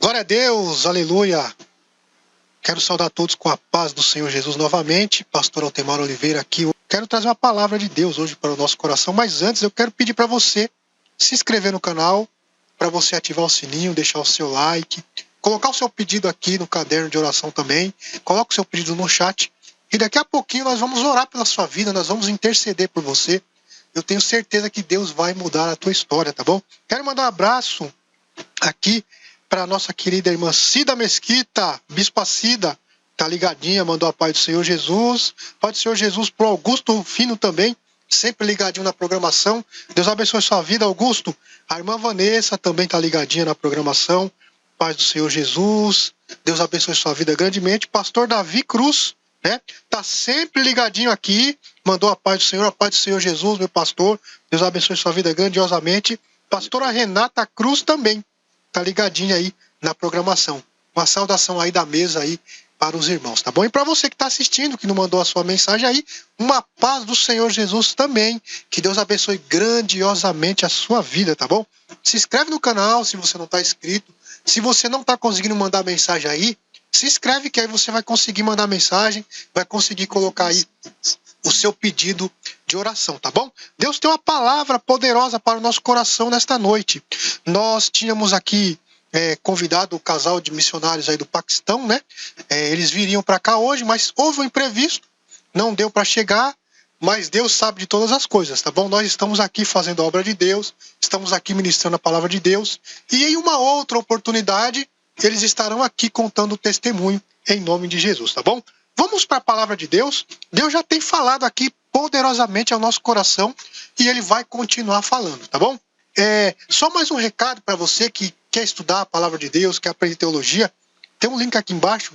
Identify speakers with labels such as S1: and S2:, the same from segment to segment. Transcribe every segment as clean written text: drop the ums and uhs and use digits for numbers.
S1: Glória a Deus, aleluia. Quero saudar todos com a paz do Senhor Jesus novamente. Pastor Altemar Oliveira aqui. Eu quero trazer uma palavra de Deus hoje para o nosso coração, mas antes eu quero pedir para você se inscrever no canal, para você ativar o sininho, deixar o seu like, colocar o seu pedido aqui no caderno de oração também, coloca o seu pedido no chat e daqui a pouquinho nós vamos orar pela sua vida, nós vamos interceder por você. Eu tenho certeza que Deus vai mudar a tua história, tá bom? Quero mandar um abraço aqui para a nossa querida irmã Cida Mesquita, Bispa Cida, tá ligadinha, mandou a paz do Senhor Jesus. Paz do Senhor Jesus pro Augusto Rufino também, sempre ligadinho na programação. Deus abençoe sua vida, Augusto. A irmã Vanessa também tá ligadinha na programação. Paz do Senhor Jesus. Deus abençoe sua vida grandemente. Pastor Davi Cruz, né? Tá sempre ligadinho aqui, mandou a paz do Senhor Jesus, meu pastor. Deus abençoe sua vida grandiosamente. Pastora Renata Cruz também tá ligadinha aí na programação. Uma saudação aí da mesa aí para os irmãos, tá bom? E para você que está assistindo, que não mandou a sua mensagem aí, uma paz do Senhor Jesus também. Que Deus abençoe grandiosamente a sua vida, tá bom? Se inscreve no canal se você não está inscrito. Se você não está conseguindo mandar mensagem aí, se inscreve que aí você vai conseguir mandar mensagem, vai conseguir colocar aí o seu pedido de oração, tá bom? Deus tem uma palavra poderosa para o nosso coração nesta noite. Nós tínhamos aqui convidado o casal de missionários aí do Paquistão, né? Eles viriam para cá hoje, mas houve um imprevisto, não deu para chegar, mas Deus sabe de todas as coisas, tá bom? Nós estamos aqui fazendo a obra de Deus, estamos aqui ministrando a palavra de Deus, e em uma outra oportunidade, eles estarão aqui contando o testemunho em nome de Jesus, tá bom? Vamos para a palavra de Deus. Deus já tem falado aqui poderosamente ao nosso coração e ele vai continuar falando, tá bom? Só mais um recado para você que quer estudar a palavra de Deus, quer aprender teologia. Tem um link aqui embaixo.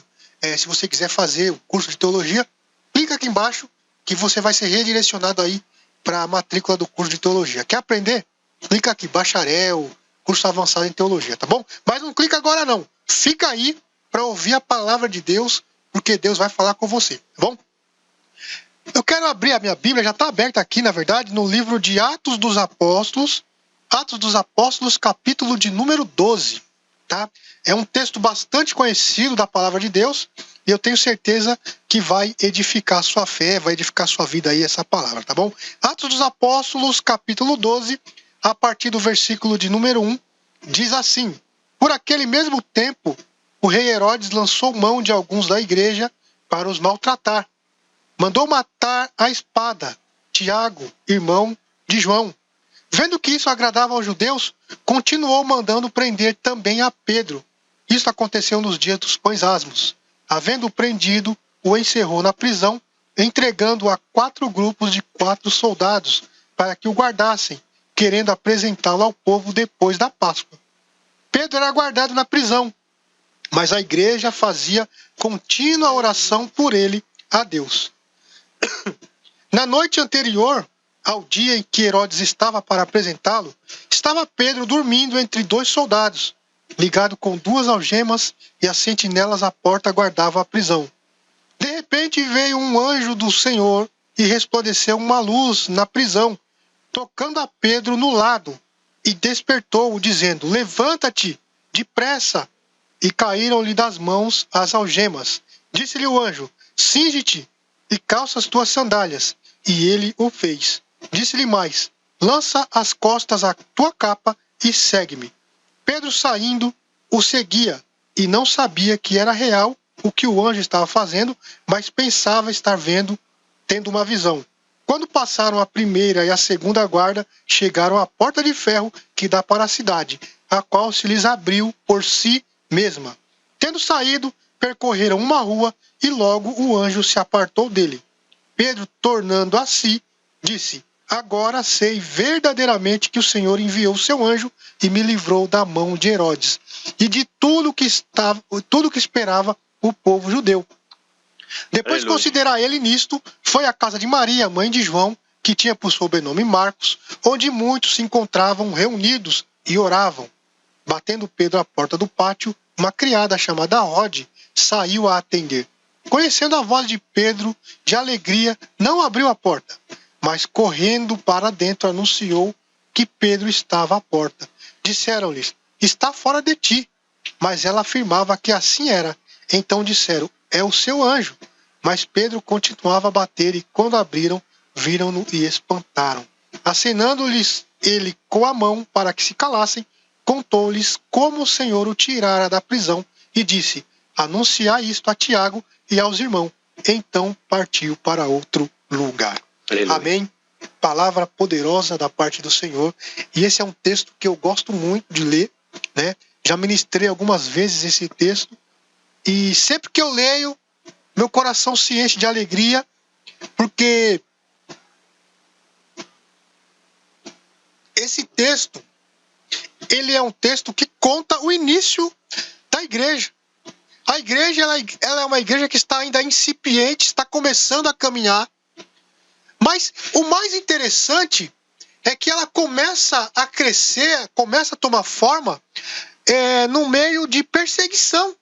S1: Se você quiser fazer o curso de teologia, clica aqui embaixo que você vai ser redirecionado aí para a matrícula do curso de teologia. Quer aprender? Clica aqui, bacharel, curso avançado em teologia, tá bom? Mas não clica agora não. Fica aí para ouvir a palavra de Deus, porque Deus vai falar com você, tá bom? Eu quero abrir a minha Bíblia, já está aberta aqui, na verdade, no livro de Atos dos Apóstolos, capítulo de número 12, tá? É um texto bastante conhecido da palavra de Deus, e eu tenho certeza que vai edificar a sua fé, vai edificar a sua vida aí, essa palavra, tá bom? Atos dos Apóstolos, capítulo 12, a partir do versículo de número 1, diz assim: Por aquele mesmo tempo, o rei Herodes lançou mão de alguns da igreja para os maltratar. Mandou matar à espada Tiago, irmão de João. Vendo que isso agradava aos judeus, continuou mandando prender também a Pedro. Isso aconteceu nos dias dos pães asmos. Havendo-o prendido, o encerrou na prisão, entregando-o a 4 grupos de 4 soldados para que o guardassem, querendo apresentá-lo ao povo depois da Páscoa. Pedro era guardado na prisão, mas a igreja fazia contínua oração por ele a Deus. Na noite anterior ao dia em que Herodes estava para apresentá-lo, estava Pedro dormindo entre 2 soldados, ligado com 2 algemas, e as sentinelas à porta guardavam a prisão. De repente veio um anjo do Senhor e resplandeceu uma luz na prisão, tocando a Pedro no lado, e despertou-o, dizendo: Levanta-te, depressa! E caíram-lhe das mãos as algemas. Disse-lhe o anjo: Cinge-te e calça as tuas sandálias. E ele o fez. Disse-lhe mais: Lança às costas a tua capa e segue-me. Pedro, saindo, o seguia, e não sabia que era real o que o anjo estava fazendo, mas pensava estar tendo uma visão. Quando passaram a primeira e a segunda guarda, chegaram à porta de ferro que dá para a cidade, a qual se lhes abriu por si mesma. Tendo saído, percorreram uma rua e logo o anjo se apartou dele. Pedro, tornando a si, disse: Agora sei verdadeiramente que o Senhor enviou o seu anjo e me livrou da mão de Herodes e de tudo que esperava o povo judeu. Depois de considerar ele nisto, foi à casa de Maria, mãe de João, que tinha por sobrenome Marcos, onde muitos se encontravam reunidos e oravam. Batendo Pedro à porta do pátio, uma criada chamada Rode saiu a atender. Conhecendo a voz de Pedro, de alegria, não abriu a porta, mas correndo para dentro anunciou que Pedro estava à porta. Disseram-lhes: Está fora de ti. Mas ela afirmava que assim era. Então disseram: é o seu anjo. Mas Pedro continuava a bater, e quando abriram, viram-no e espantaram. Acenando-lhes ele com a mão para que se calassem, contou-lhes como o Senhor o tirara da prisão e disse: anunciai isto a Tiago e aos irmãos. Então partiu para outro lugar.
S2: Aleluia.
S1: Amém? Palavra poderosa da parte do Senhor. E esse é um texto que eu gosto muito de ler, né? Já ministrei algumas vezes esse texto. E sempre que eu leio, meu coração se enche de alegria, porque esse texto, ele é um texto que conta o início da igreja. A igreja, ela é uma igreja que está ainda incipiente, está começando a caminhar. Mas o mais interessante é que ela começa a crescer, começa a tomar forma no meio de perseguição.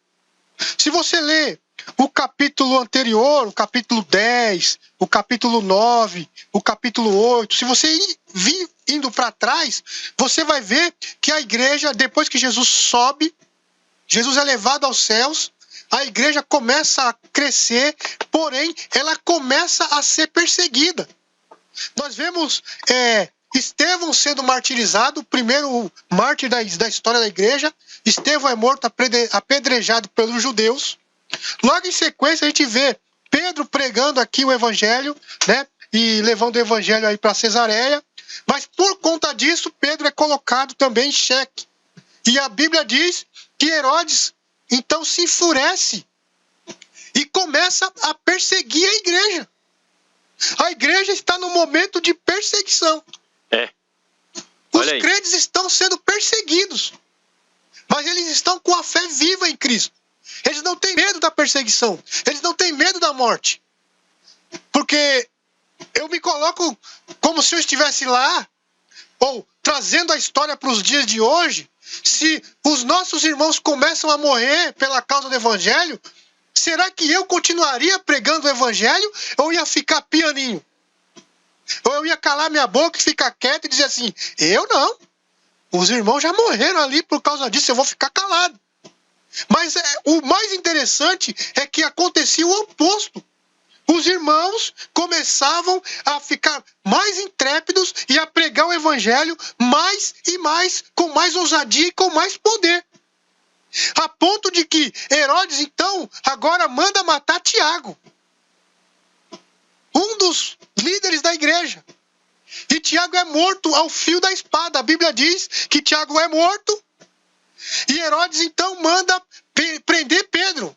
S1: Se você ler o capítulo anterior, o capítulo 10, o capítulo 9, o capítulo 8, se você vir indo para trás, você vai ver que a igreja, depois que Jesus sobe, Jesus é levado aos céus, a igreja começa a crescer, porém, ela começa a ser perseguida. Nós vemos Estevão sendo martirizado, o primeiro mártir da história da igreja. Estevão é morto apedrejado pelos judeus. Logo em sequência, a gente vê Pedro pregando aqui o evangelho, né? E levando o evangelho aí para Cesareia. Mas por conta disso, Pedro é colocado também em xeque. E a Bíblia diz que Herodes então se enfurece e começa a perseguir a igreja. A igreja está no momento de perseguição. Os crentes estão sendo perseguidos, mas eles estão com a fé viva em Cristo. Eles não têm medo da perseguição, eles não têm medo da morte. Porque eu me coloco como se eu estivesse lá, ou trazendo a história para os dias de hoje. Se os nossos irmãos começam a morrer pela causa do evangelho, será que eu continuaria pregando o evangelho ou ia ficar pianinho? Ou eu ia calar minha boca e ficar quieto e dizer assim: eu não. Os irmãos já morreram ali por causa disso, eu vou ficar calado. Mas o mais interessante é que acontecia o oposto. Os irmãos começavam a ficar mais intrépidos e a pregar o evangelho mais e mais, com mais ousadia e com mais poder. A ponto de que Herodes, então, agora manda matar Tiago, um dos líderes da igreja. E Tiago é morto ao fio da espada. A Bíblia diz que Tiago é morto. E Herodes, então, manda prender Pedro.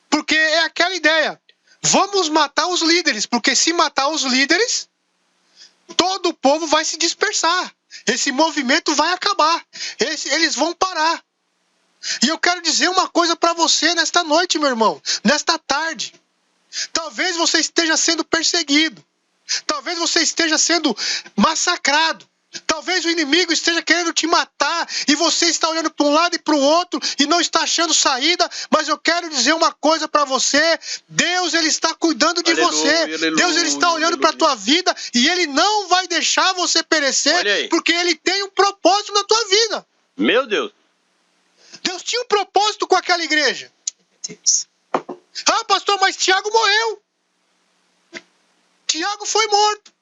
S1: Porque é aquela ideia: vamos matar os líderes, porque se matar os líderes, todo o povo vai se dispersar. Esse movimento vai acabar. Eles vão parar. E eu quero dizer uma coisa para você nesta noite, meu irmão, nesta tarde. Talvez você esteja sendo perseguido. Talvez você esteja sendo massacrado. Talvez o inimigo esteja querendo te matar e você está olhando para um lado e para o outro e não está achando saída. Mas eu quero dizer uma coisa para você: Deus, ele está cuidando de você. Aleluia, Deus, ele está olhando para a tua vida e ele não vai deixar você perecer, porque ele tem um propósito na tua vida.
S2: Meu Deus.
S1: Deus tinha um propósito com aquela igreja.
S3: Deus.
S1: Ah, pastor, mas Tiago morreu. Tiago foi morto.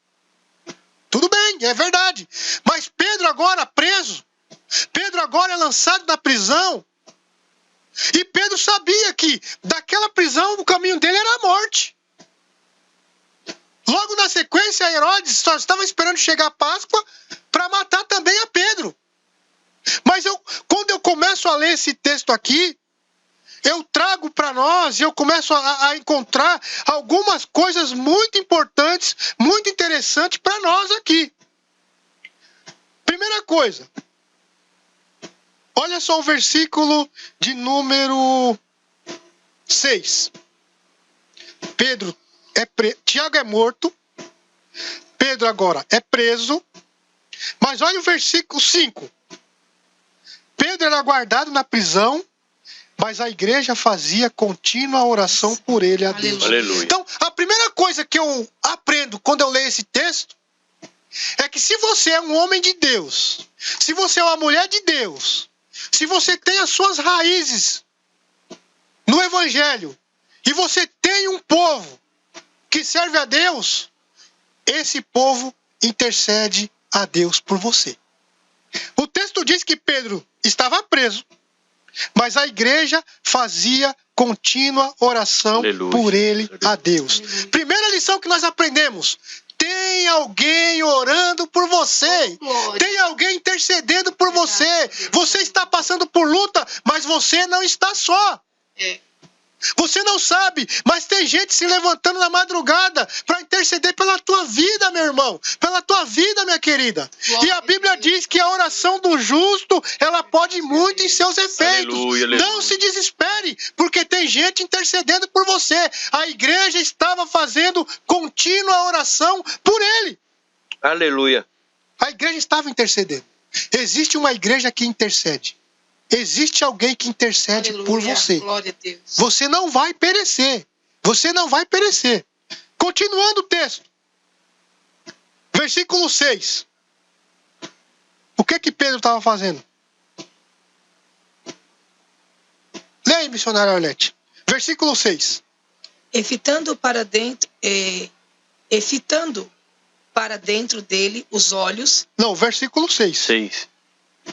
S1: Tudo bem, é verdade. Mas Pedro agora preso. Pedro agora é lançado da prisão. E Pedro sabia que daquela prisão o caminho dele era a morte. Logo na sequência, Herodes só estava esperando chegar a Páscoa para matar também a Pedro. Mas quando eu começo a ler esse texto aqui, eu trago para nós e eu começo a encontrar algumas coisas muito importantes, muito interessantes para nós aqui. Primeira coisa, olha só o versículo de número 6. Tiago é morto, Pedro agora é preso, mas olha o versículo 5. Pedro era guardado na prisão, mas a igreja fazia contínua oração por ele a Deus.
S2: Aleluia.
S1: Então, a primeira coisa que eu aprendo quando eu leio esse texto é que se você é um homem de Deus, se você é uma mulher de Deus, se você tem as suas raízes no Evangelho e você tem um povo que serve a Deus, esse povo intercede a Deus por você. O texto diz que Pedro estava preso, mas a igreja fazia contínua oração por ele a Deus. Primeira lição que nós aprendemos: tem alguém orando por você. Tem alguém intercedendo por você. Você está passando por luta, mas você não está só. Você não sabe, mas tem gente se levantando na madrugada para interceder pela tua vida, meu irmão. Pela tua vida, minha querida. E a Bíblia diz que a oração do justo, ela pode muito em seus efeitos. Aleluia, aleluia. Não se desespere, porque tem gente intercedendo por você. A igreja estava fazendo contínua oração por ele.
S2: Aleluia.
S1: A igreja estava intercedendo. Existe uma igreja que intercede. Existe alguém que intercede Aleluia, por você.
S3: Glória a Deus.
S1: Você não vai perecer. Você não vai perecer. Continuando o texto. Versículo 6. O que Pedro estava fazendo? Leia aí, missionário Arlete. Versículo 6.
S3: Efitando para dentro dele os olhos.
S1: Não, versículo 6.
S2: 6.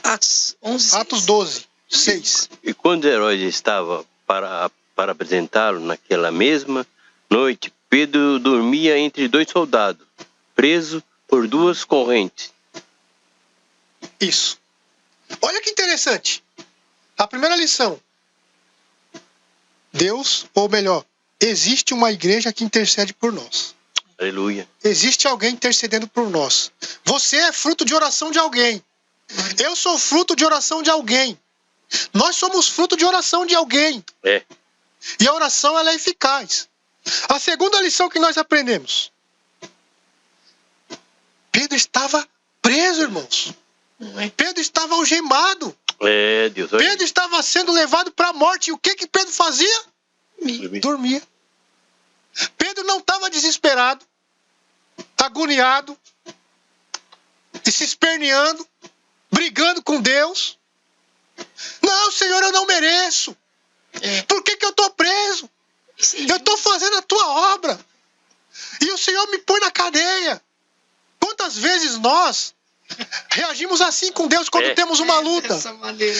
S3: Atos 11.
S1: Atos 12. 6.
S2: E quando Herodes estava para apresentá-lo naquela mesma noite, Pedro dormia entre dois soldados, preso por duas correntes.
S1: Isso. Olha que interessante. A primeira lição. Deus, ou melhor, existe uma igreja que intercede por nós.
S2: Aleluia.
S1: Existe alguém intercedendo por nós. Você é fruto de oração de alguém. Eu sou fruto de oração de alguém. Nós somos fruto de oração de alguém. E a oração, ela é eficaz. A segunda lição que nós aprendemos. Pedro estava preso, irmãos. Pedro estava algemado.
S2: Deus.
S1: Pedro estava sendo levado para a morte. E o que Pedro fazia? Dormia. Pedro não estava desesperado, agoniado, e se esperneando, brigando com Deus. Não, Senhor, eu não mereço. Por que eu estou preso? Eu estou fazendo a tua obra. E o Senhor me põe na cadeia. Quantas vezes nós reagimos assim com Deus quando temos uma luta?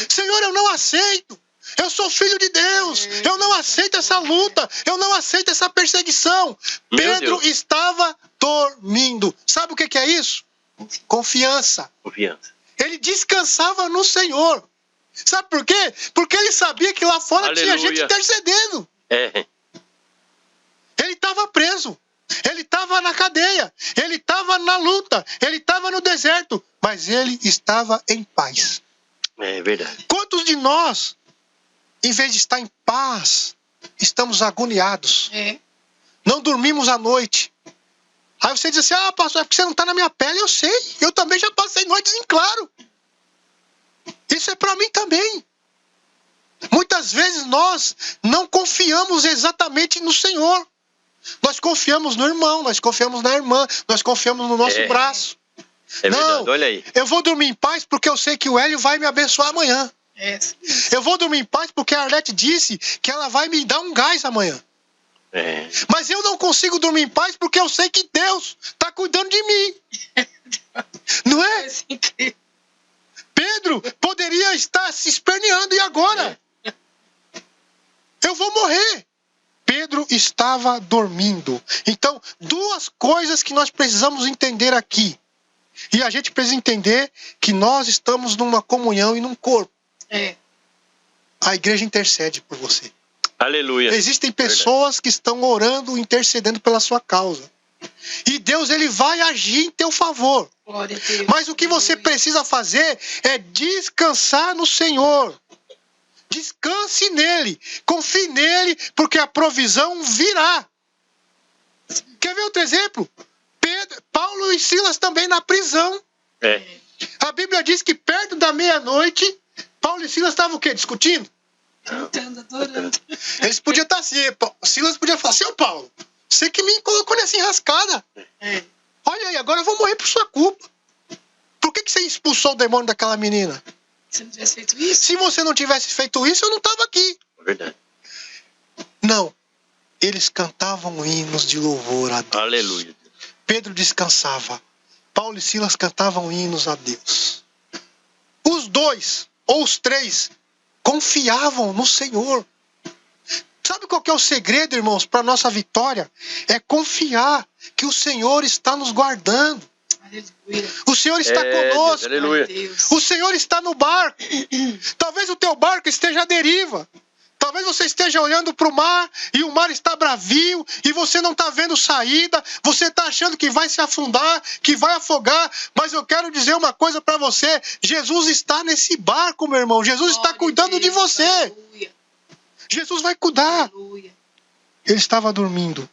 S1: Senhor, eu não aceito. Eu sou filho de Deus. Eu não aceito essa luta. Eu não aceito essa perseguição. Pedro estava dormindo. Sabe o que é isso? Confiança. Ele descansava no Senhor. Sabe por quê? Porque ele sabia que lá fora Aleluia. Tinha gente intercedendo. Ele estava preso. Ele estava na cadeia. Ele estava na luta. Ele estava no deserto. Mas ele estava em paz.
S2: É verdade.
S1: Quantos de nós, em vez de estar em paz, estamos agoniados? Não dormimos à noite. Aí você diz assim, pastor, é porque você não está na minha pele. Eu sei, eu também já passei noites em claro. Isso é para mim também. Muitas vezes nós não confiamos exatamente no Senhor. Nós confiamos no irmão, nós confiamos na irmã, nós confiamos no nosso braço.
S2: Não, olha aí.
S1: Eu vou dormir em paz porque eu sei que o Hélio vai me abençoar amanhã. Eu vou dormir em paz porque a Arlete disse que ela vai me dar um gás amanhã. Mas eu não consigo dormir em paz porque eu sei que Deus está cuidando de mim. Não é? Pedro poderia estar se esperneando, e agora? Eu vou morrer. Pedro estava dormindo. Então, duas coisas que nós precisamos entender aqui. E a gente precisa entender que nós estamos numa comunhão e num corpo. A igreja intercede por você.
S2: Aleluia.
S1: Existem pessoas que estão orando, intercedendo pela sua causa. E Deus, ele vai agir em teu favor. Mas o que você precisa fazer é descansar no Senhor. Descanse nele, confie nele, porque a provisão virá. Quer ver outro exemplo? Paulo e Silas também na prisão. A Bíblia diz que perto da meia-noite, Paulo e Silas estavam o quê? Discutindo?
S3: Adorando.
S1: Eles podiam estar assim, Silas podia falar assim, Paulo, você que me colocou nessa enrascada. Olha aí, agora eu vou morrer por sua culpa. Por que você expulsou o demônio daquela menina?
S3: Se não tivesse feito isso,
S1: Se você não tivesse feito isso, eu não estava aqui.
S2: É verdade.
S1: Não. Eles cantavam hinos de louvor a Deus.
S2: Aleluia.
S1: Pedro descansava. Paulo e Silas cantavam hinos a Deus. Os dois, ou os três, confiavam no Senhor. Sabe qual que é o segredo, irmãos, para a nossa vitória? É confiar que o Senhor está nos guardando.
S3: aleluia.
S1: O Senhor está
S2: Deus,
S1: conosco.
S2: aleluia.
S3: Deus.
S1: O Senhor está no barco. Talvez o teu barco esteja à deriva. Talvez você esteja olhando para o mar e o mar está bravio e você não está vendo saída. Você está achando que vai se afundar, que vai afogar. Mas eu quero dizer uma coisa para você. Jesus está nesse barco, meu irmão. Jesus está
S3: Glória a
S1: cuidando de
S3: Deus,
S1: você.
S3: Aleluia.
S1: Jesus vai cuidar.
S3: Aleluia.
S1: Ele estava dormindo.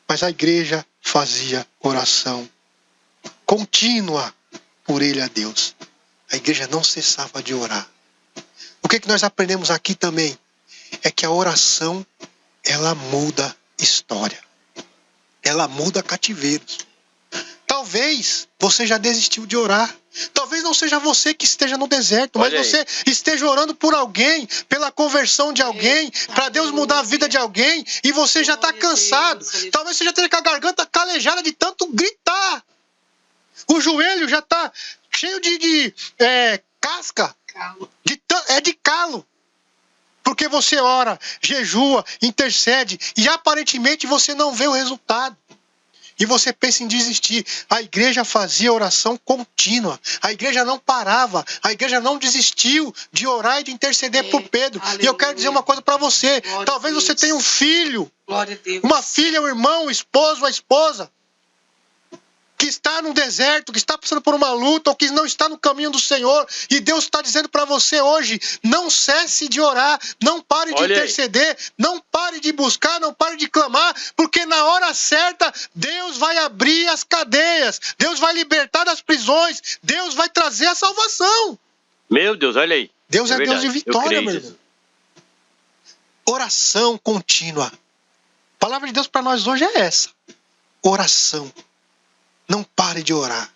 S1: Mas a igreja fazia oração contínua por ele a Deus. A igreja não cessava de orar. O que nós aprendemos aqui também? É que a oração, ela muda história. Ela muda cativeiros. Talvez você já desistiu de orar. Talvez não seja você que esteja no deserto, mas
S2: Olha aí.
S1: você esteja orando por alguém, pela conversão de alguém, para Deus mudar a vida de alguém, e você já está
S3: Glória a Deus,
S1: cansado.
S3: aleluia.
S1: Talvez você já esteja com a garganta calejada de tanto gritar. O joelho já está cheio de casca,
S3: Calo.
S1: de calo. Porque você ora, jejua, intercede, e aparentemente você não vê o resultado. E você pensa em desistir. A igreja fazia oração contínua. A igreja não parava. A igreja não desistiu de orar e de interceder por Pedro. E eu quero dizer uma coisa para você.
S3: Glória a
S1: Talvez você
S3: Deus.
S1: tenha um filho,
S3: Glória a Deus.
S1: uma filha, um irmão, um esposo, uma esposa, que está no deserto, que está passando por uma luta, ou que não está no caminho do Senhor, e Deus está dizendo para você hoje, não cesse de orar, não pare de
S2: Olha aí.
S1: interceder, não pare de buscar, não pare de clamar, porque na hora certa, Deus vai abrir as cadeias, Deus vai libertar das prisões, Deus vai trazer a salvação.
S2: Meu Deus, olha aí.
S1: Deus é Deus
S2: verdade.
S1: de
S2: Eu
S1: vitória,
S2: creio,
S1: meu
S2: Jesus.
S1: irmão. Oração contínua. A palavra de Deus para nós hoje é essa. Oração. Não pare de orar.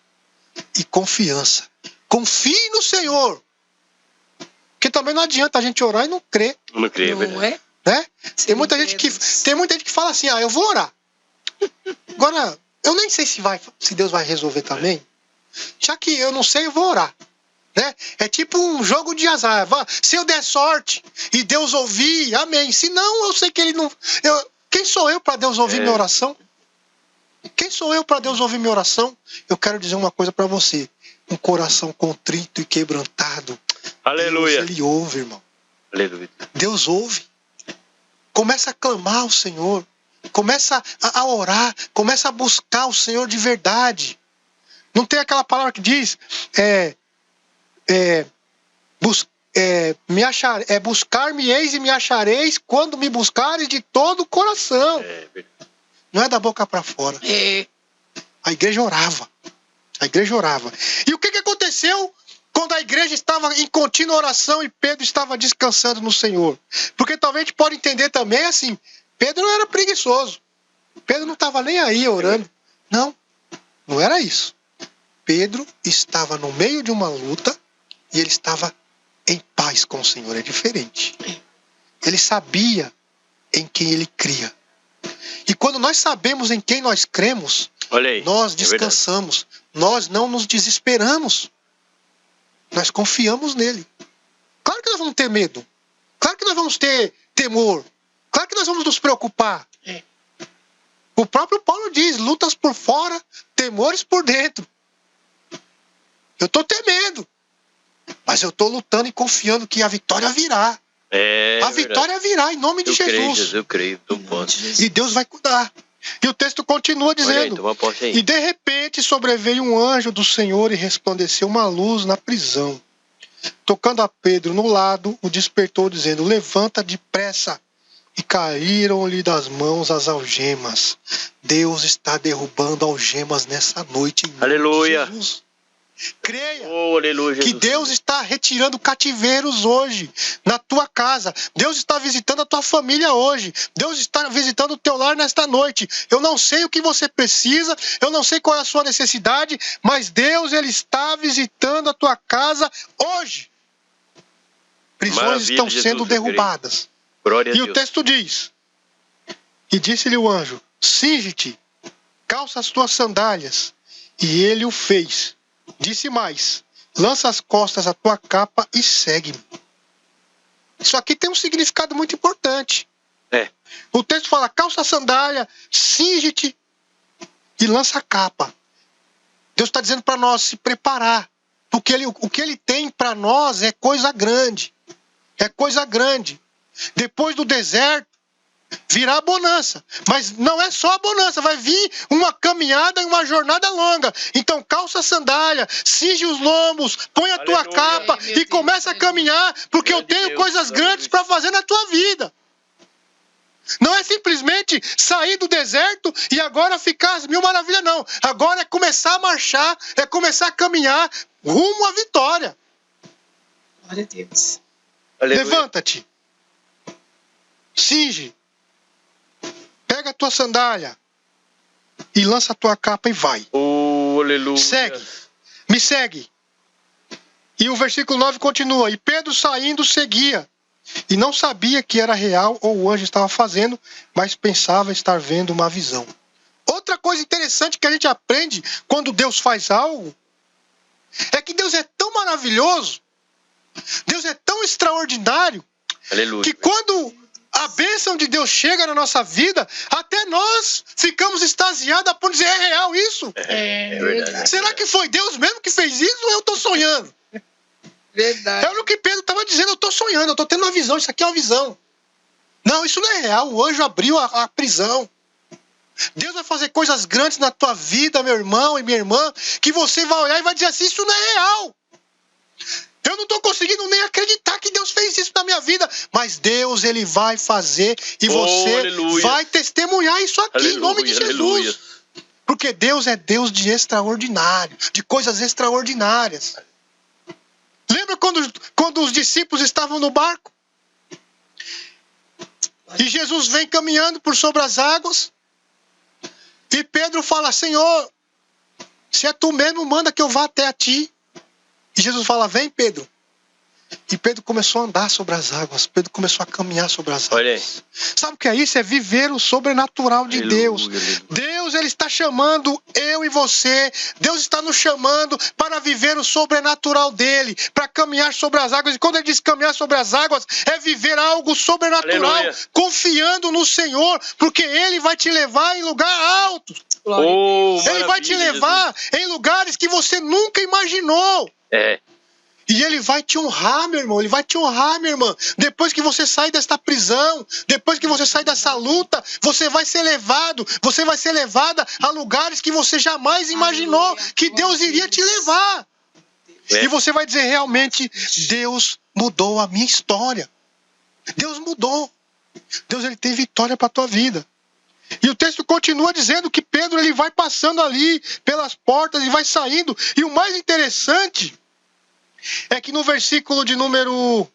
S1: E confiança. Confie no Senhor. Porque também não adianta a gente orar e não crer,
S2: Não creio, é
S3: Não
S2: verdade.
S3: é?
S1: né? Tem muita gente que fala assim, eu vou orar. Agora, eu nem sei se Deus vai resolver também. Já que eu não sei, eu vou orar. Né? É tipo um jogo de azar. Se eu der sorte e Deus ouvir, amém. Se não, eu sei que ele não... Quem sou eu para Deus ouvir minha oração? Quem sou eu para Deus ouvir minha oração? Eu quero dizer uma coisa para você. Um coração contrito e quebrantado.
S2: Aleluia.
S1: Deus, ele ouve, irmão.
S2: Aleluia.
S1: Deus ouve. Começa a clamar ao Senhor. Começa a orar. Começa a buscar o Senhor de verdade. Não tem aquela palavra que diz... buscar-me-eis e me achareis quando me buscares de todo o coração.
S2: É verdade.
S1: Não é da boca para fora.
S3: É.
S1: A igreja orava. A igreja orava. E o que aconteceu quando a igreja estava em contínua oração e Pedro estava descansando no Senhor? Porque talvez a gente pode entender também assim, Pedro era preguiçoso. Pedro não estava nem aí orando. Não, não era isso. Pedro estava no meio de uma luta e ele estava em paz com o Senhor. É diferente. Ele sabia em quem ele cria. E quando nós sabemos em quem nós cremos,
S2: Olha aí.
S1: nós
S2: É verdade.
S1: descansamos. Nós não nos desesperamos. Nós confiamos nele. Claro que nós vamos ter medo. Claro que nós vamos ter temor. Claro que nós vamos nos preocupar.
S3: É.
S1: O próprio Paulo diz, lutas por fora, temores por dentro. Eu estou temendo. Mas eu estou lutando e confiando que a vitória virá.
S2: É
S1: A
S2: verdade.
S1: vitória virá em nome de
S2: Eu creio,
S1: Jesus.
S2: Jesus, eu creio. Tô
S3: Em nome de
S2: posse.
S3: Jesus.
S1: E Deus vai cuidar. E o texto continua
S2: Olha aí,
S1: dizendo:
S2: toma posse aí.
S1: e de repente sobreveio um anjo do Senhor e resplandeceu uma luz na prisão. Tocando a Pedro no lado, o despertou, dizendo: levanta depressa. E caíram-lhe das mãos as algemas. Deus está derrubando algemas nessa noite. Em nome
S2: Aleluia.
S1: de Jesus. Creia.
S2: Oh, aleluia,
S1: Que
S2: Jesus.
S1: Deus está retirando cativeiros hoje na tua casa. Deus está visitando a tua família hoje. Deus está visitando o teu lar nesta noite. Eu não sei o que você precisa, eu não sei qual é a sua necessidade, mas Deus, Ele está visitando a tua casa hoje. Prisões
S2: Maravilha,
S1: estão
S2: Jesus,
S1: sendo
S2: eu creio.
S1: derrubadas.
S2: Glória a
S1: E o
S2: Deus.
S1: texto diz: e disse-lhe o anjo, cinge-te, calça as tuas sandálias. E ele o fez. Disse mais, lança as costas a tua capa e segue-me. Isso aqui tem um significado muito importante.
S2: É.
S1: O texto fala, calça a sandália, cinge-te e lança a capa. Deus está dizendo para nós se preparar. Porque o que ele tem para nós é coisa grande. É coisa grande. Depois do deserto, virá a bonança. Mas não é só a bonança, vai vir uma caminhada e uma jornada longa. Então calça a sandália, cinge os lombos, põe a tua
S2: Aleluia.
S1: capa
S3: Ai, meu
S1: e
S3: Deus,
S1: começa a
S3: aleluia.
S1: caminhar, porque eu
S2: Glória a
S1: tenho
S2: Deus,
S1: coisas
S2: glória a
S1: grandes
S2: Deus.
S1: para fazer na tua vida. Não é simplesmente sair do deserto e agora ficar às mil maravilhas, não. Agora é começar a marchar, é começar a caminhar rumo à vitória.
S3: Glória a Deus.
S2: Aleluia.
S1: Levanta-te. Cinge. Pega a tua sandália e lança a tua capa e vai.
S2: Oh, aleluia.
S1: Segue. Me segue. E o versículo 9 continua. E Pedro saindo seguia. E não sabia que era real ou o anjo estava fazendo, mas pensava estar vendo uma visão. Outra coisa interessante que a gente aprende quando Deus faz algo é que Deus é tão maravilhoso, Deus é tão extraordinário,
S2: Aleluia.
S1: que quando a bênção de Deus chega na nossa vida, até nós ficamos extasiados a ponto de dizer, é real isso?
S3: É
S2: verdade.
S1: Será que foi Deus mesmo que fez isso ou eu estou sonhando?
S3: Verdade.
S1: É o que Pedro estava dizendo, eu estou sonhando, eu estou tendo uma visão, isso aqui é uma visão. Não, isso não é real, o anjo abriu a prisão. Deus vai fazer coisas grandes na tua vida, meu irmão e minha irmã, que você vai olhar e vai dizer assim, isso não é real. Eu não estou conseguindo nem acreditar que Deus fez isso na minha vida. Mas Deus, Ele vai fazer e você
S2: aleluia.
S1: vai testemunhar isso aqui em nome de Jesus.
S2: Aleluia.
S1: Porque Deus é Deus de extraordinário, de coisas extraordinárias. Lembra quando os discípulos estavam no barco? E Jesus vem caminhando por sobre as águas. E Pedro fala, Senhor, se é tu mesmo, manda que eu vá até a ti. E Jesus fala, vem Pedro. E Pedro começou a andar sobre as águas. Pedro começou a caminhar sobre as
S2: Olha aí.
S1: águas. Sabe o que é isso? É viver o sobrenatural de
S2: Aleluia,
S1: Deus.
S2: aleluia.
S1: Deus, Ele está chamando eu e você. Deus está nos chamando para viver o sobrenatural dele. Para caminhar sobre as águas. E quando Ele diz caminhar sobre as águas, é viver algo sobrenatural.
S2: Aleluia.
S1: Confiando no Senhor. Porque Ele vai te levar em lugar alto.
S3: Glória a
S2: Oh,
S1: Ele vai te
S2: maravilha,
S1: levar em lugares que você nunca imaginou.
S2: Jesus. É.
S1: E Ele vai te honrar, meu irmão. Ele vai te honrar, minha irmã. Depois que você sair desta prisão, depois que você sair dessa luta, você vai ser levado, você vai ser levada a lugares que você jamais imaginou
S3: Aleluia.
S1: que Deus iria te levar.
S2: É.
S1: E você vai dizer, realmente, Deus mudou a minha história. Deus mudou. Deus, Ele tem vitória para a tua vida. E o texto continua dizendo que Pedro, ele vai passando ali pelas portas e vai saindo. E o mais interessante é que no versículo de número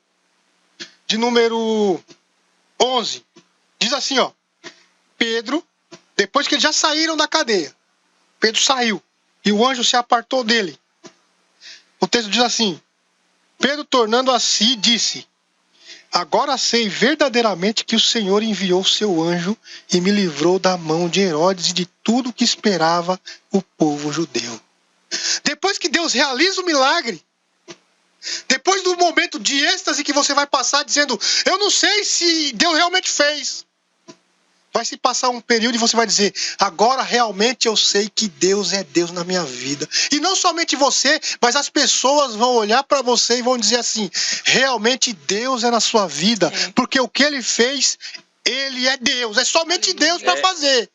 S1: 11, diz assim, ó, Pedro, depois que eles já saíram da cadeia, Pedro saiu e o anjo se apartou dele. O texto diz assim, Pedro tornando a si disse, agora sei verdadeiramente que o Senhor enviou seu anjo e me livrou da mão de Herodes e de tudo que esperava o povo judeu. Depois que Deus realiza o milagre, depois do momento de êxtase que você vai passar dizendo, eu não sei se Deus realmente fez. Vai se passar um período e você vai dizer, agora realmente eu sei que Deus é Deus na minha vida. E não somente você, mas as pessoas vão olhar para você e vão dizer assim, realmente Deus é na sua vida. Porque o que Ele fez, Ele é Deus. É somente Deus para fazer.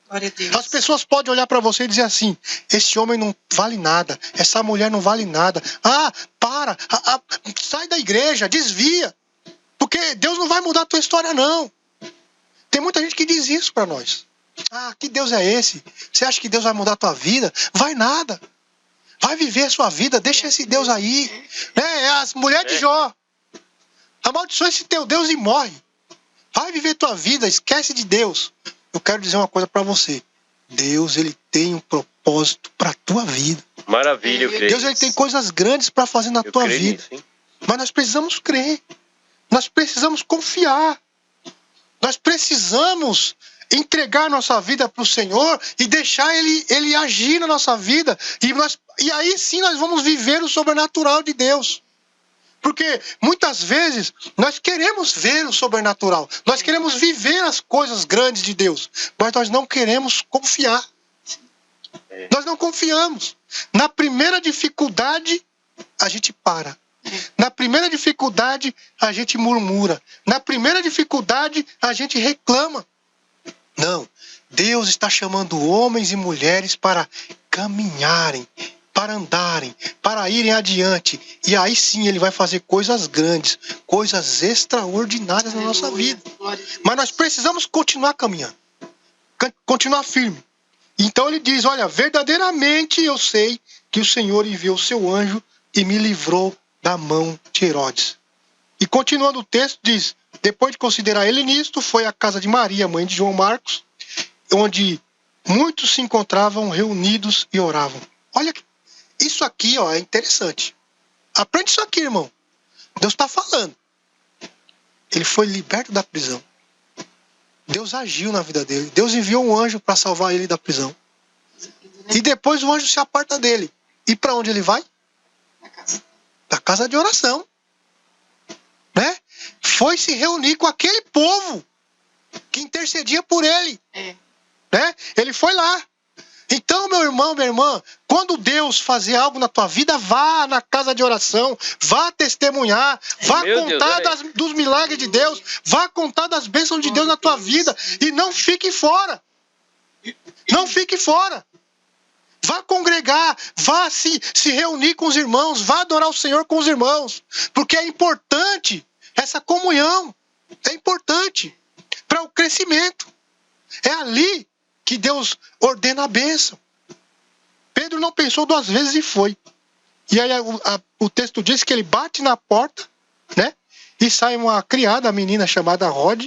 S3: Glória a Deus.
S1: As pessoas podem olhar para você e dizer assim, esse homem não vale nada, essa mulher não vale nada. Ah, para, sai da igreja, desvia. Porque Deus não vai mudar a tua história, não. Tem muita gente que diz isso para nós. Ah, que Deus é esse? Você acha que Deus vai mudar a tua vida? Vai nada. Vai viver a sua vida, deixa esse Deus aí. É as mulheres de Jó. Amaldiçoa esse teu Deus e morre. Vai viver tua vida, esquece de Deus. Eu quero dizer uma coisa para você. Deus, ele tem um propósito para tua vida.
S2: Maravilha, eu creio.
S1: Deus, ele tem coisas grandes para fazer na tua
S2: creio
S1: vida.
S2: nisso, hein?
S1: Mas nós precisamos crer. Nós precisamos confiar. Nós precisamos entregar nossa vida para o Senhor e deixar ele agir na nossa vida. E aí sim nós vamos viver o sobrenatural de Deus. Porque muitas vezes nós queremos ver o sobrenatural. Nós queremos viver as coisas grandes de Deus. Mas nós não queremos confiar. Nós não confiamos. Na primeira dificuldade, a gente para. Na primeira dificuldade, a gente murmura. Na primeira dificuldade, a gente reclama. Não. Deus está chamando homens e mulheres para caminharem, para andarem, para irem adiante. E aí sim ele vai fazer coisas grandes, coisas extraordinárias na nossa vida. Mas nós precisamos continuar caminhando, continuar firme. Então ele diz, olha, verdadeiramente eu sei que o Senhor enviou o seu anjo e me livrou da mão de Herodes. E continuando o texto, diz, depois de considerar ele nisto, foi à casa de Maria, mãe de João Marcos, onde muitos se encontravam reunidos e oravam. Olha, isso aqui ó, é interessante. Aprende isso aqui, irmão. Deus está falando. Ele foi liberto da prisão. Deus agiu na vida dele. Deus enviou um anjo para salvar ele da prisão. E depois o anjo se aparta dele. E para onde ele vai? Da casa de oração. Né? Foi se reunir com aquele povo que intercedia por ele. Né? Ele foi lá. Então, meu irmão, minha irmã, quando Deus fazer algo na tua vida, vá na casa de oração, vá testemunhar, vá contar dos milagres de Deus, vá contar das bênçãos de Deus na tua vida e não fique fora. Não fique fora. Vá congregar, vá se reunir com os irmãos, vá adorar o Senhor com os irmãos, porque é importante essa comunhão, é importante para o crescimento. É ali que Deus ordena a bênção. Pedro não pensou duas vezes e foi. E aí o texto diz que ele bate na porta, né? E sai uma criada, a menina chamada Rod,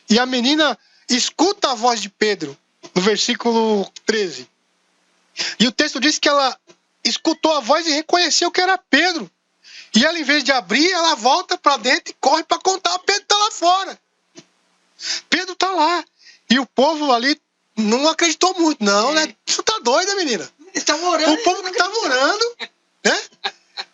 S1: e a menina escuta a voz de Pedro, no versículo 13. E o texto diz que ela escutou a voz e reconheceu que era Pedro. E ela, em vez de abrir, ela volta para dentro e corre para contar. Pedro está lá fora. Pedro está lá. E o povo ali não acreditou muito. Não, né? Você tá doida, menina?
S3: Estão orando.
S1: O povo que estava orando, né?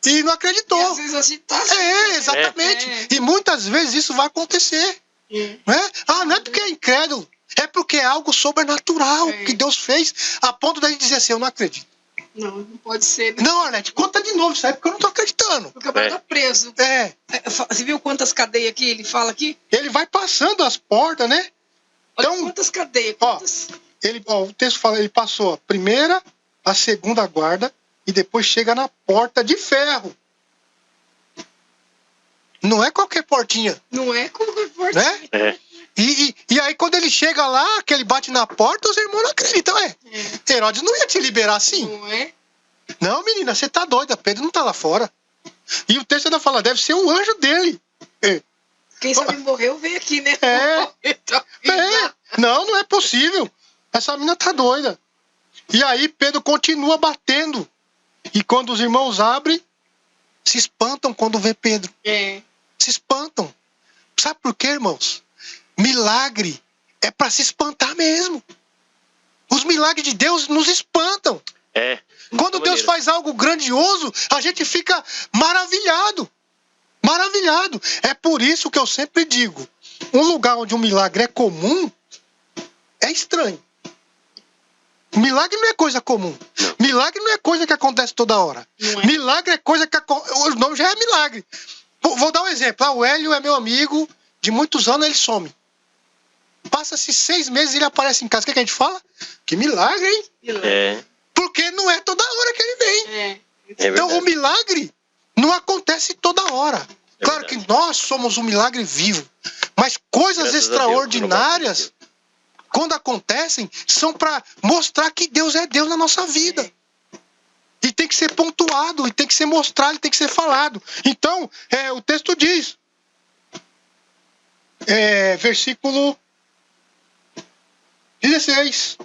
S1: E não acreditou.
S3: E às vezes a gente tá assim,
S1: exatamente. E muitas vezes isso vai acontecer. Né? Ah, não é porque é incrédulo. É porque é algo sobrenatural que Deus fez, a ponto da gente dizer assim, eu não acredito.
S3: Não pode ser. Né?
S1: Não, Arnete, conta de novo, isso aí, porque eu não tô acreditando.
S3: O camarada tá preso. Você viu quantas cadeias aqui ele fala aqui?
S1: Ele vai passando as portas, né?
S3: Olha então, quantas cadeias, quantas...
S1: O texto fala, ele passou a primeira, a segunda guarda, e depois chega na porta de ferro. Não é qualquer portinha.
S3: Não é qualquer portinha.
S1: Né? E aí quando ele chega lá, que ele bate na porta, os irmãos não acreditam. Herodes não ia te liberar assim.
S3: Não é?
S1: Não, menina, você tá doida, Pedro não tá lá fora. E o texto ainda fala, deve ser o anjo dele.
S3: Quem sabe morreu, vem aqui, né?
S1: Não é possível. Essa menina tá doida. E aí Pedro continua batendo. E quando os irmãos abrem, se espantam quando vê Pedro. Se espantam. Sabe por quê, irmãos? Milagre é para se espantar mesmo. Os milagres de Deus nos espantam. Quando Deus faz algo grandioso, a gente fica maravilhado. Maravilhado. É por isso que eu sempre digo, um lugar onde um milagre é comum, é estranho. Milagre não é coisa comum. Milagre não é coisa que acontece toda hora. Milagre é coisa que... O nome já é milagre. Vou dar um exemplo. O Hélio é meu amigo, de muitos anos ele some. Passa-se 6 meses e ele aparece em casa. O que a gente fala? Que milagre, hein? Porque não é toda hora que ele vem. Então o milagre não acontece toda hora. Claro que nós somos um milagre vivo. Mas coisas extraordinárias, quando acontecem, são para mostrar que Deus é Deus na nossa vida. E tem que ser pontuado, e tem que ser mostrado, e tem que ser falado. Então, o texto diz, versículo 16.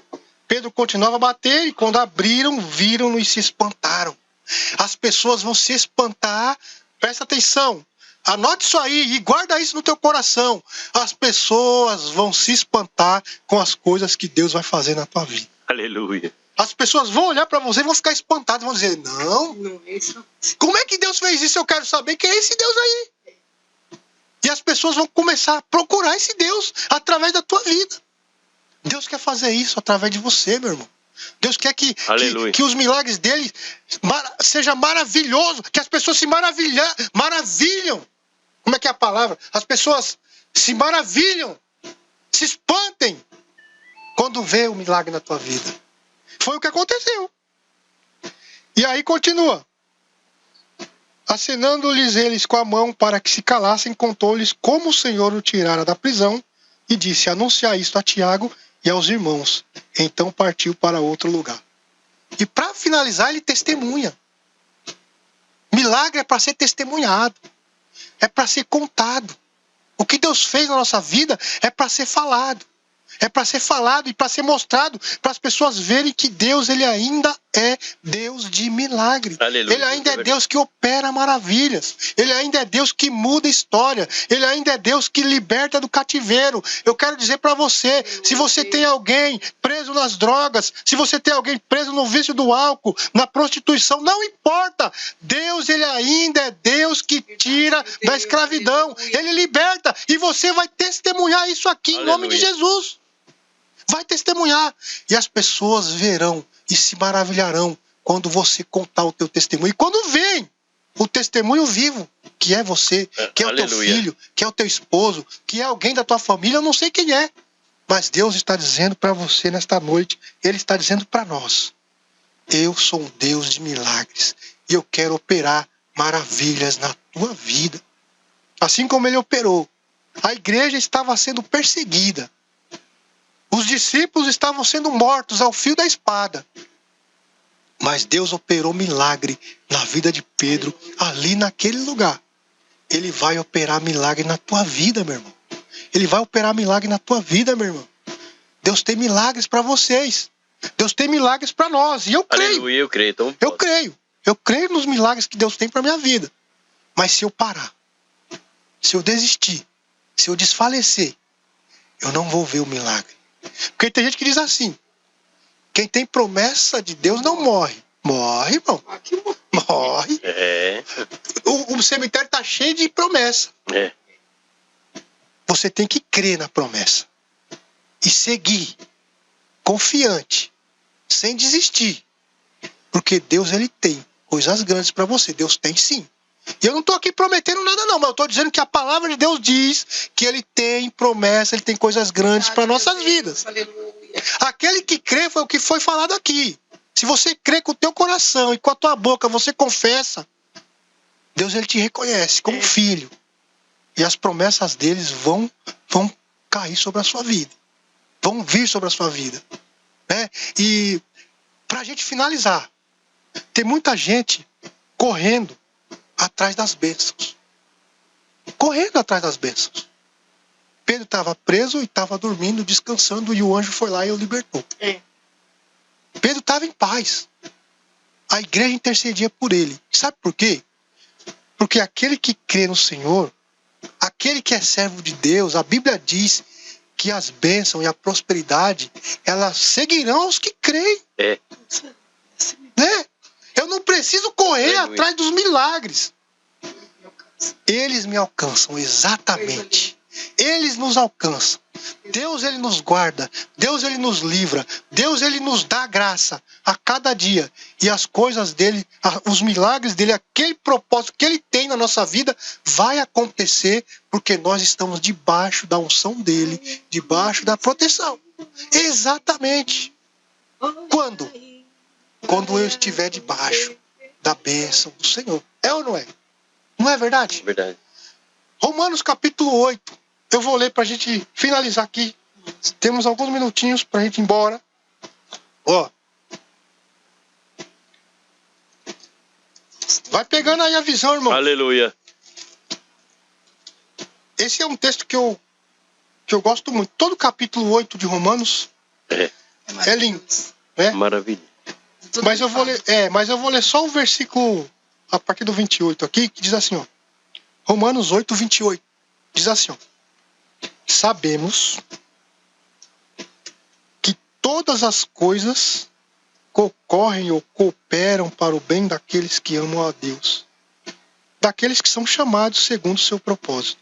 S1: Pedro continuava a bater, e quando abriram, viram-no e se espantaram. As pessoas vão se espantar, presta atenção, anote isso aí e guarda isso no teu coração. As pessoas vão se espantar com as coisas que Deus vai fazer na tua vida.
S2: Aleluia.
S1: As pessoas vão olhar para você e vão ficar espantadas, vão dizer, não, como é que Deus fez isso? Eu quero saber quem é esse Deus aí. E as pessoas vão começar a procurar esse Deus através da tua vida. Deus quer fazer isso através de você, meu irmão. Deus quer que os milagres dele seja maravilhoso, que as pessoas se maravilham. Como é que é a palavra? As pessoas se maravilham, se espantem quando vê o milagre na tua vida. Foi o que aconteceu. E aí continua. Acenando-lhes eles com a mão para que se calassem, contou-lhes como o Senhor o tirara da prisão e disse, anunciar isto a Tiago e aos irmãos. Então partiu para outro lugar. E para finalizar, ele testemunha. Milagre é para ser testemunhado. É para ser contado. O que Deus fez na nossa vida é para ser falado. É para ser falado e para ser mostrado, para as pessoas verem que Deus, ele ainda é Deus de milagre.
S2: Aleluia.
S1: Ele ainda é Deus que opera maravilhas. Ele ainda é Deus que muda história. Ele ainda é Deus que liberta do cativeiro. Eu quero dizer para você, se você tem alguém preso nas drogas, se você tem alguém preso no vício do álcool, na prostituição, não importa. Deus, ele ainda é Deus que tira da escravidão. Ele liberta. E você vai testemunhar isso aqui em nome de Jesus. Vai testemunhar. E as pessoas verão e se maravilharão quando você contar o teu testemunho. E quando vem o testemunho vivo, que é você, que é o teu filho, que é o teu esposo, que é alguém da tua família, eu não sei quem é. Mas Deus está dizendo para você nesta noite, Ele está dizendo para nós, eu sou um Deus de milagres e eu quero operar maravilhas na tua vida. Assim como Ele operou. A igreja estava sendo perseguida. Os discípulos estavam sendo mortos ao fio da espada. Mas Deus operou milagre na vida de Pedro, ali naquele lugar. Ele vai operar milagre na tua vida, meu irmão. Ele vai operar milagre na tua vida, meu irmão. Deus tem milagres para vocês. Deus tem milagres para nós. E eu creio.
S2: Aleluia, eu creio. Então,
S1: eu creio. Eu creio nos milagres que Deus tem para minha vida. Mas se eu parar, se eu desistir, se eu desfalecer, eu não vou ver o milagre. Porque tem gente que diz assim, quem tem promessa de Deus não morre. Morre, irmão. Morre. O cemitério está cheio de promessa. Você tem que crer na promessa. E seguir. Confiante. Sem desistir. Porque Deus, ele tem coisas grandes para você. Deus tem sim. E eu não estou aqui prometendo nada não, mas eu estou dizendo que a palavra de Deus diz que Ele tem promessa, Ele tem coisas grandes para nossas vidas. Aquele que crê foi o que foi falado aqui. Se você crê com o teu coração e com a tua boca, você confessa, Deus, Ele te reconhece como filho. E as promessas deles vão cair sobre a sua vida. Vão vir sobre a sua vida. Né? E para a gente finalizar, tem muita gente correndo atrás das bênçãos. Correndo atrás das bênçãos. Pedro estava preso e estava dormindo, descansando, e o anjo foi lá e o libertou. Pedro estava em paz. A igreja intercedia por ele. Sabe por quê? Porque aquele que crê no Senhor, aquele que é servo de Deus, a Bíblia diz que as bênçãos e a prosperidade, elas seguirão aos que creem. Né? Eu não preciso correr atrás dos milagres. Eles me alcançam, exatamente. Eles nos alcançam. Deus, ele nos guarda. Deus, ele nos livra. Deus, ele nos dá graça a cada dia. E as coisas dele, os milagres dele, aquele propósito que ele tem na nossa vida, vai acontecer porque nós estamos debaixo da unção dele, debaixo da proteção. Exatamente. Quando? Quando eu estiver debaixo da bênção do Senhor. É ou não é? Não é verdade?
S2: Verdade.
S1: Romanos capítulo 8. Eu vou ler para a gente finalizar aqui. Temos alguns minutinhos para a gente ir embora. Vai pegando aí a visão, irmão.
S2: Aleluia.
S1: Esse é um texto que eu gosto muito. Todo o capítulo 8 de Romanos é lindo. Né?
S2: Maravilha.
S1: Mas eu vou ler só o versículo a partir do 28 aqui, que diz assim, ó. Romanos 8, 28. Diz assim, ó. Sabemos que todas as coisas concorrem ou cooperam para o bem daqueles que amam a Deus, daqueles que são chamados segundo o seu propósito.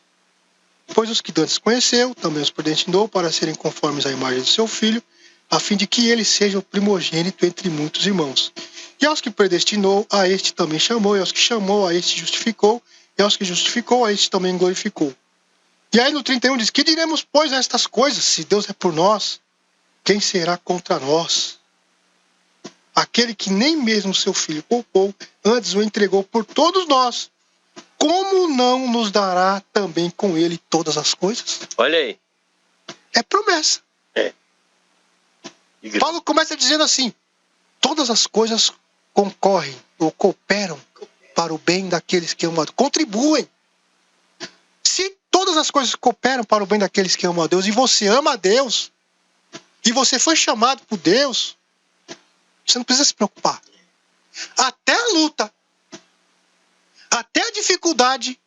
S1: Pois os que dantes conheceu, também os predestinou para serem conformes à imagem do seu Filho, a fim de que ele seja o primogênito entre muitos irmãos. E aos que predestinou, a este também chamou, e aos que chamou, a este justificou, e aos que justificou, a este também glorificou. E aí no 31 diz, que diremos, pois, a estas coisas? Se Deus é por nós, quem será contra nós? Aquele que nem mesmo seu Filho poupou, antes o entregou por todos nós, como não nos dará também com ele todas as coisas?
S2: Olha aí.
S1: É promessa.
S2: Igreja.
S1: Paulo começa dizendo assim, todas as coisas concorrem ou cooperam para o bem daqueles que amam a Deus. Contribuem. Se todas as coisas cooperam para o bem daqueles que amam a Deus, e você ama a Deus, e você foi chamado por Deus, você não precisa se preocupar. Até a luta, até a dificuldade,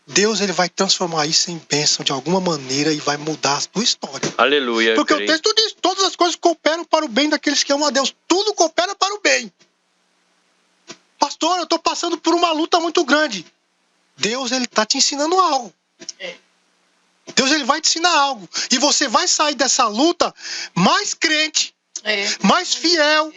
S1: Deus ele vai transformar isso em bênção de alguma maneira e vai mudar a tua história.
S2: Aleluia.
S1: Porque o texto diz, todas as coisas cooperam para o bem daqueles que amam a Deus. Tudo coopera para o bem. Pastor, eu estou passando por uma luta muito grande. Deus ele está te ensinando algo. Deus ele vai te ensinar algo. E você vai sair dessa luta mais crente, mais fiel,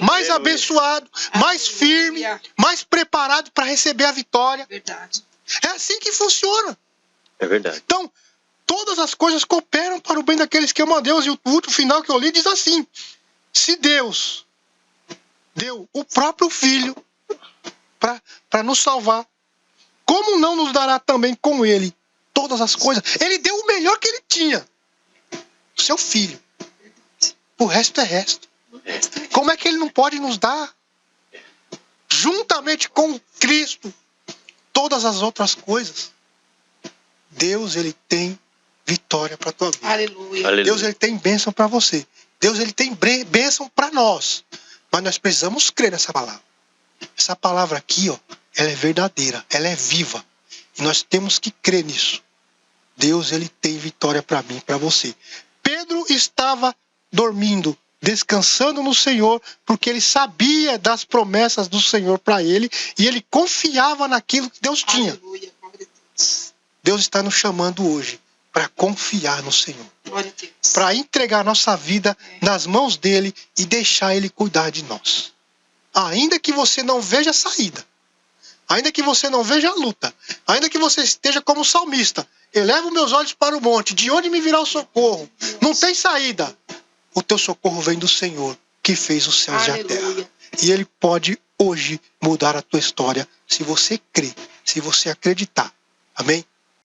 S1: mais abençoado, mais firme, mais preparado para receber a vitória.
S3: Verdade.
S1: É assim que funciona.
S2: É verdade.
S1: Então, todas as coisas cooperam para o bem daqueles que amam a Deus. E o último final que eu li diz assim, se Deus deu o próprio Filho para nos salvar, como não nos dará também com ele todas as coisas? Ele deu o melhor que ele tinha, o seu Filho. O resto é resto. Como é que ele não pode nos dar, juntamente com Cristo, todas as outras coisas? Deus ele tem vitória para a tua vida.
S3: Aleluia.
S2: Aleluia.
S1: Deus ele tem bênção para você. Deus ele tem bênção para nós. Mas nós precisamos crer nessa palavra. Essa palavra aqui, ó, ela é verdadeira, ela é viva. E nós temos que crer nisso. Deus ele tem vitória para mim, para você. Pedro estava dormindo, descansando no Senhor, porque ele sabia das promessas do Senhor para ele e ele confiava naquilo que Deus tinha.
S3: Aleluia. Glória a Deus.
S1: Deus está nos chamando hoje para confiar no Senhor,
S3: Glória a Deus.
S1: para entregar nossa vida nas mãos dele e deixar ele cuidar de nós. Ainda que você não veja saída, ainda que você não veja a luta, ainda que você esteja como salmista, elevo meus olhos para o monte, de onde me virá o socorro? Não tem saída. O teu socorro vem do Senhor, que fez os céus e a terra. E ele pode hoje mudar a tua história, se você crer, se você acreditar. Amém?